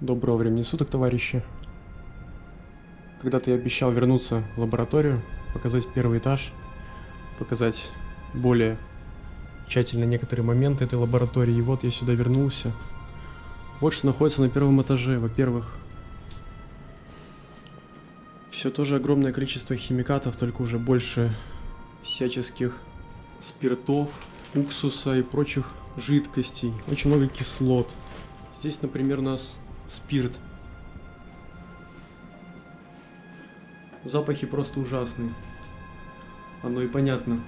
Доброго времени суток, товарищи. Когда-то я обещал вернуться в лабораторию, показать первый этаж, показать более тщательно некоторые моменты этой лаборатории. И вот я сюда вернулся. Вот что находится на первом этаже. Во-первых, все тоже огромное количество химикатов, только уже больше всяческих спиртов, уксуса и прочих жидкостей. Очень много кислот. Здесь, например, у нас спирт. Запахи просто ужасные. Оно и понятно.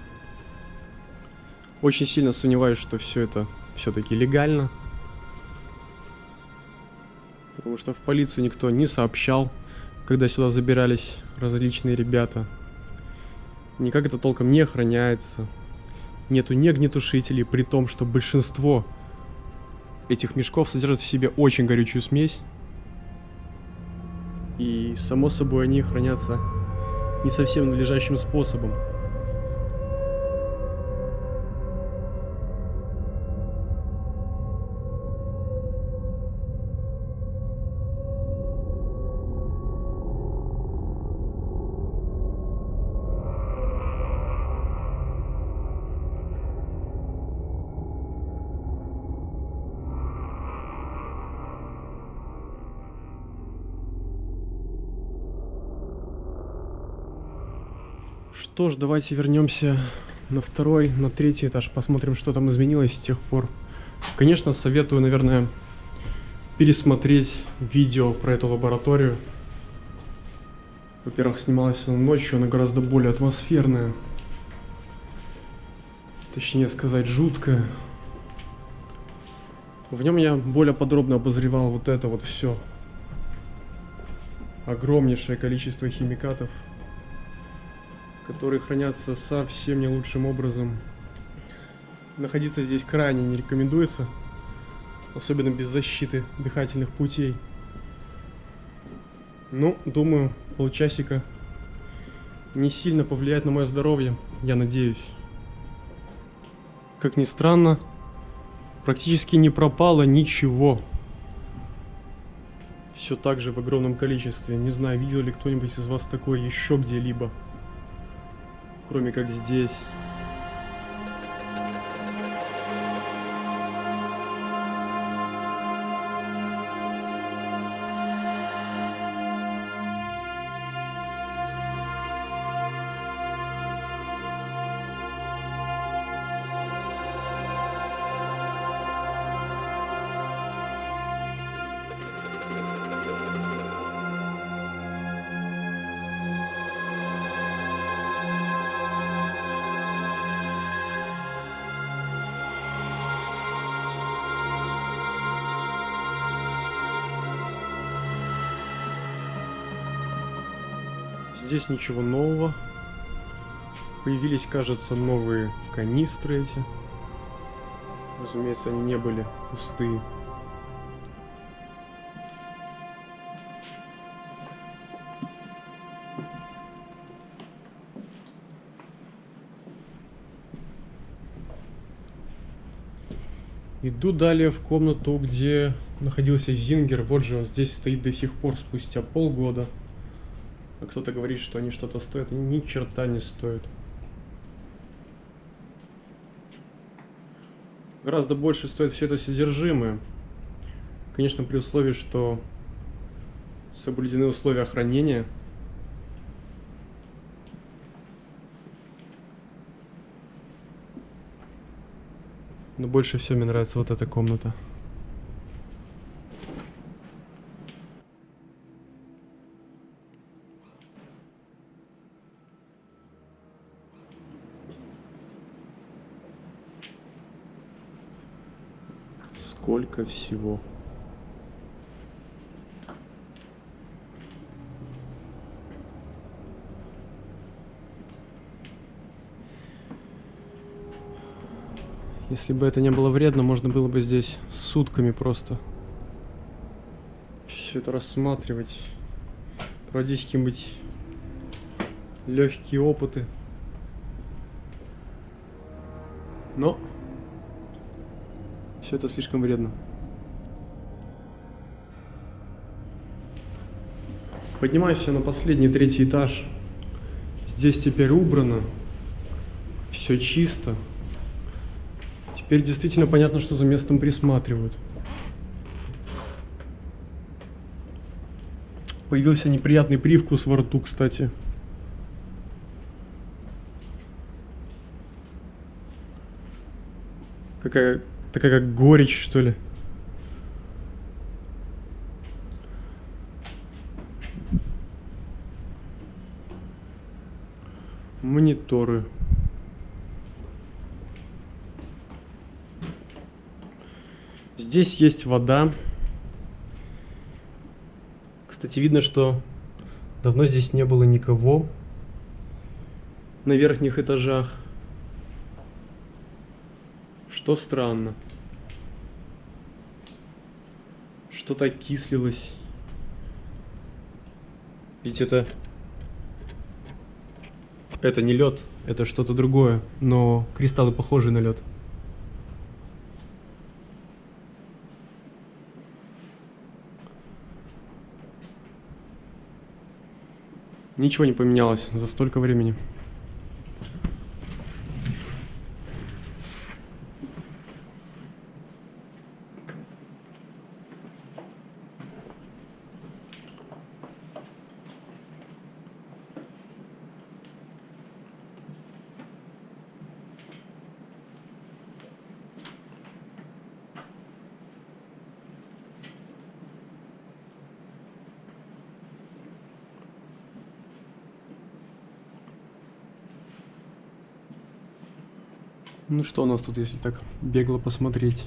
Очень сильно сомневаюсь, что все это все-таки легально. Потому что в полицию никто не сообщал, когда сюда забирались различные ребята. Никак это толком не охраняется. Нету ни огнетушителей, при том, что большинство этих мешков содержат в себе очень горючую смесь. И, само собой, они хранятся не совсем надлежащим способом. Что ж, давайте вернемся на второй, на третий этаж, посмотрим, что там изменилось с тех пор. Конечно, советую, наверное, пересмотреть видео про эту лабораторию. Во-первых, снималась она ночью, она гораздо более атмосферная. Точнее сказать, жуткая. В нем я более подробно обозревал вот это вот все. Огромнейшее количество химикатов, которые хранятся совсем не лучшим образом. Находиться здесь крайне не рекомендуется, особенно без защиты дыхательных путей. Ну, думаю, полчасика не сильно повлияет на мое здоровье, я надеюсь. Как ни странно, практически не пропало ничего. Все так же в огромном количестве. Не знаю, видел ли кто-нибудь из вас такое еще где-либо, кроме как здесь. Здесь ничего нового. Появились, кажется, новые канистры эти. Разумеется, они не были пустые. Иду далее в комнату, где находился Зингер. Вот же он здесь стоит до сих пор, спустя полгода. А кто-то говорит, что они что-то стоят, они ни черта не стоят. Гораздо больше стоит все это содержимое. Конечно, при условии, что соблюдены условия хранения. Но больше всего мне нравится вот эта комната. Сколько всего. Если бы это не было вредно, можно было бы здесь сутками просто все это рассматривать, проводить какие-нибудь легкие опыты. Но все это слишком вредно. Поднимаюсь я на последний, третий этаж. Здесь теперь убрано. Все чисто. Теперь действительно понятно, что за местом присматривают. Появился неприятный привкус во рту, кстати. Такая как горечь, что ли. Мониторы. Здесь есть вода. Кстати, видно, что давно здесь не было никого на верхних этажах. Что странно. Что-то окислилось. Ведь это не лед, это что-то другое, но кристаллы похожи на лед. Ничего не поменялось за столько времени. Ну что у нас тут, если так бегло посмотреть?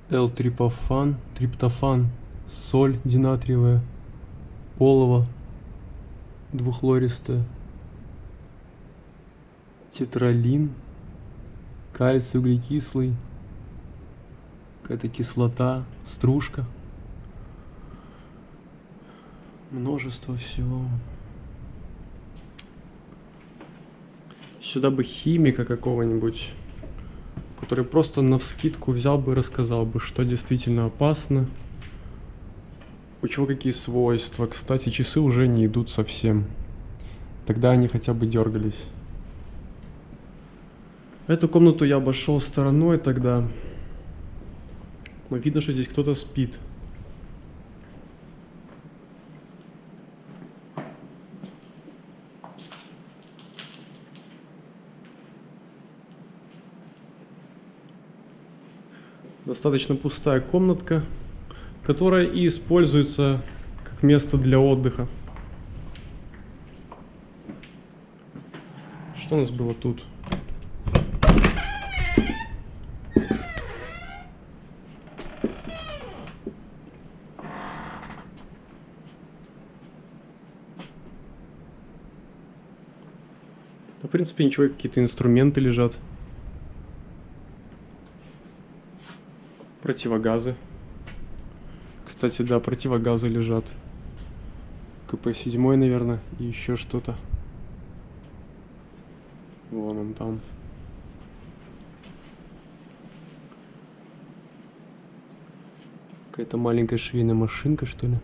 L-трипофан, триптофан, соль динатриевая, олово двухлористое, тетралин, кальций углекислый, какая-то кислота, стружка. Множество всего. Сюда бы химика какого-нибудь, который просто навскидку взял бы и рассказал бы, что действительно опасно, у чего какие свойства. Кстати, часы уже не идут совсем. Тогда они хотя бы дергались. Эту комнату я обошел стороной тогда, но видно, что здесь кто-то спит. Достаточно пустая комнатка, которая и используется как место для отдыха. Что у нас было тут? В принципе, ничего, какие-то инструменты лежат. Противогазы. Кстати, да, противогазы лежат. КП-7, наверное, и еще что-то. Вон он там. Какая-то маленькая швейная машинка, что ли.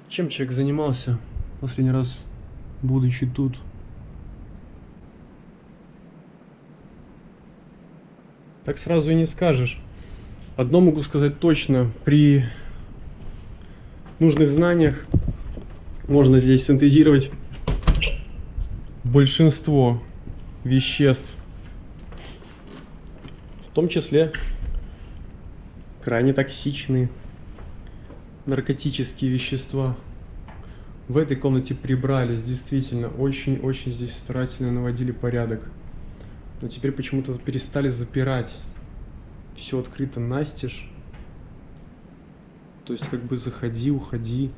Чем человек занимался последний раз, будучи тут? Так сразу и не скажешь. Одно могу сказать точно. При нужных знаниях можно здесь синтезировать большинство веществ. В том числе крайне токсичные наркотические вещества. В этой комнате прибрались, действительно, очень-очень здесь старательно наводили порядок. Но теперь почему-то перестали запирать. Все открыто настежь. То есть как бы заходи, уходи.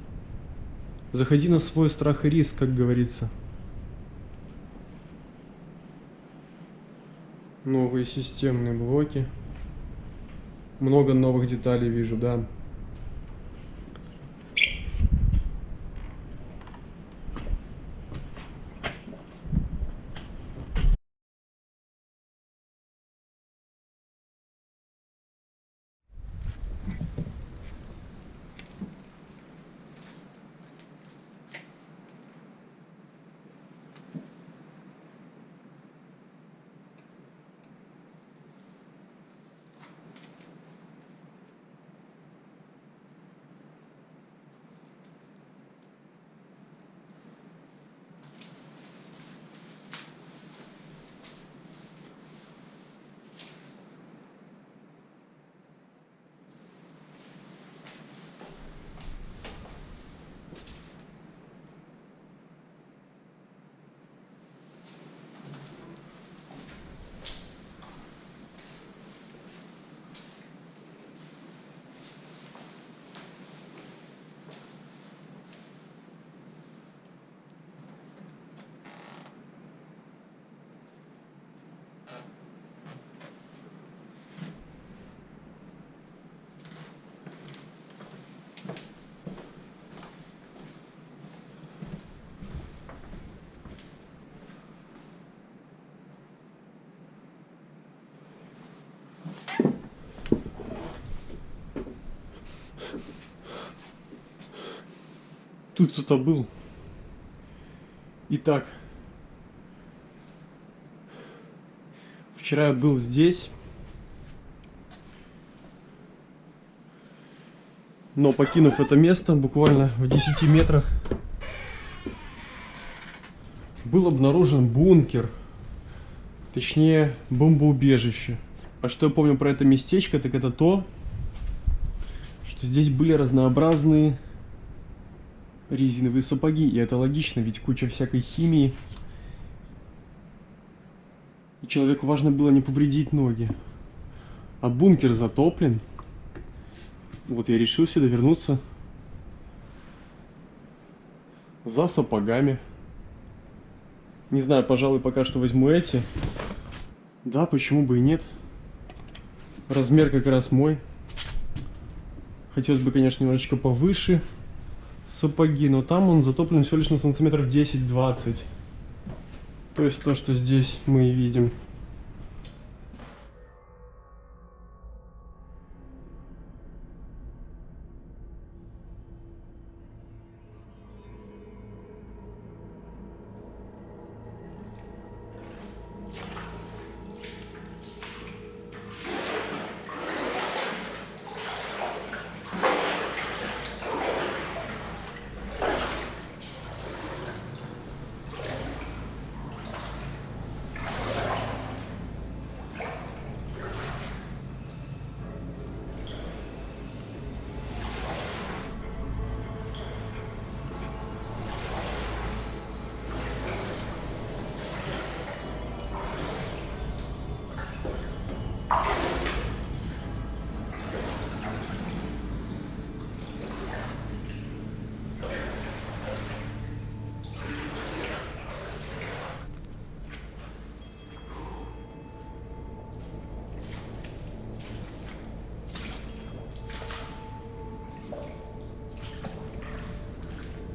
Заходи на свой страх и риск, как говорится. Новые системные блоки. Много новых деталей вижу, да. Тут кто-то был. Итак, вчера я был здесь, но покинув это место, буквально в 10 метрах, был обнаружен бункер, точнее бомбоубежище. А что я помню про это местечко, так это то, что здесь были разнообразные резиновые сапоги. И это логично, ведь куча всякой химии. И человеку важно было не повредить ноги. А бункер затоплен. Вот я решил сюда вернуться за сапогами. Не знаю, пожалуй, пока что возьму эти. Да, почему бы и нет. Размер как раз мой. Хотелось бы, конечно, немножечко повыше сапоги, но там он затоплен всего лишь на сантиметров 10-20. То есть то, что здесь мы и видим.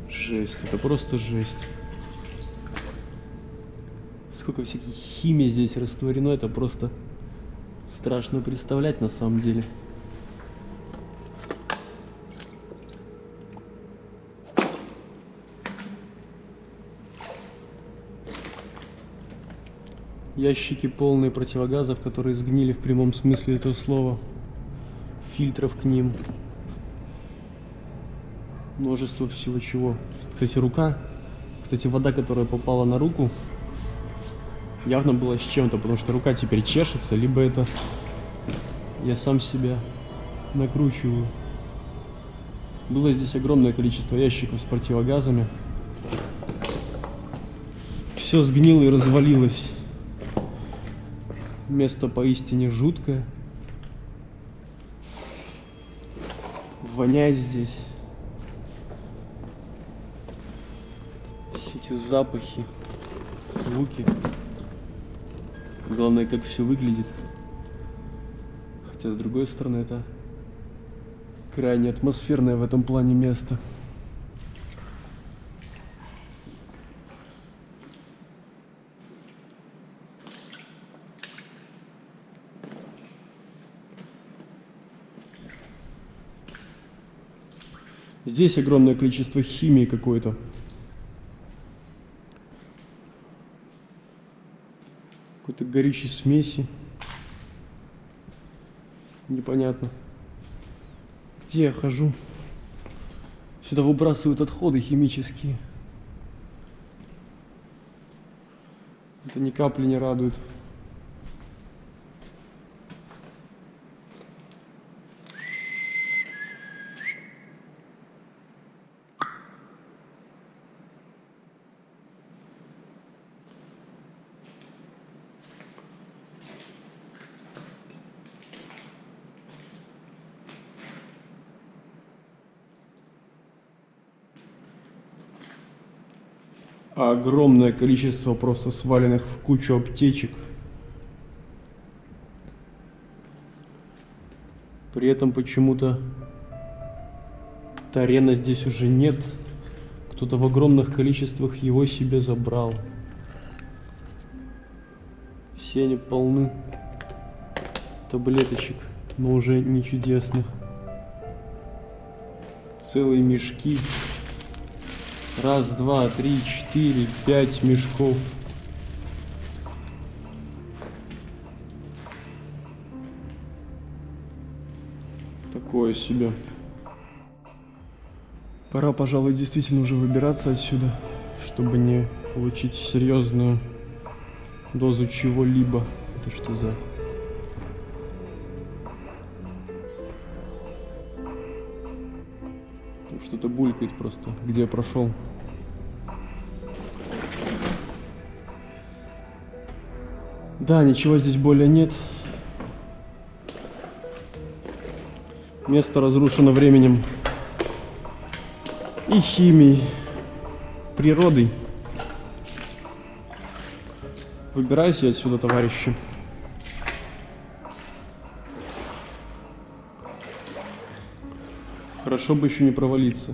Жесть, это просто жесть. Сколько всяких химии здесь растворено, это просто страшно представлять на самом деле. Ящики полные противогазов, которые сгнили в прямом смысле этого слова. Фильтров к ним. Множество всего чего. Кстати, рука. Кстати, вода, которая попала на руку, явно была с чем-то, потому что рука теперь чешется, либо это я сам себя накручиваю. Было здесь огромное количество ящиков с противогазами. Все сгнило и развалилось. Место поистине жуткое. Воняет здесь. Все эти запахи, звуки. Главное, как все выглядит. Хотя, с другой стороны, это крайне атмосферное в этом плане место. Здесь огромное количество химии какой-то. Какой-то горючей смеси. Непонятно. Где я хожу? Сюда выбрасывают отходы химические. Это ни капли не радует. Огромное количество просто сваленных в кучу аптечек. При этом почему-то Тарена здесь уже нет. Кто-то в огромных количествах его себе забрал. Все они полны таблеточек, но уже не чудесных. Целые мешки. Раз, два, три, четыре, 5 мешков. Такое себе. Пора, пожалуй, действительно уже выбираться отсюда, чтобы не получить серьезную дозу чего-либо. Это что за... Там что-то булькает просто, где я прошел. Да, ничего здесь более нет. Место разрушено временем и химией, природой. Выбирайся отсюда, товарищи. Хорошо бы еще не провалиться.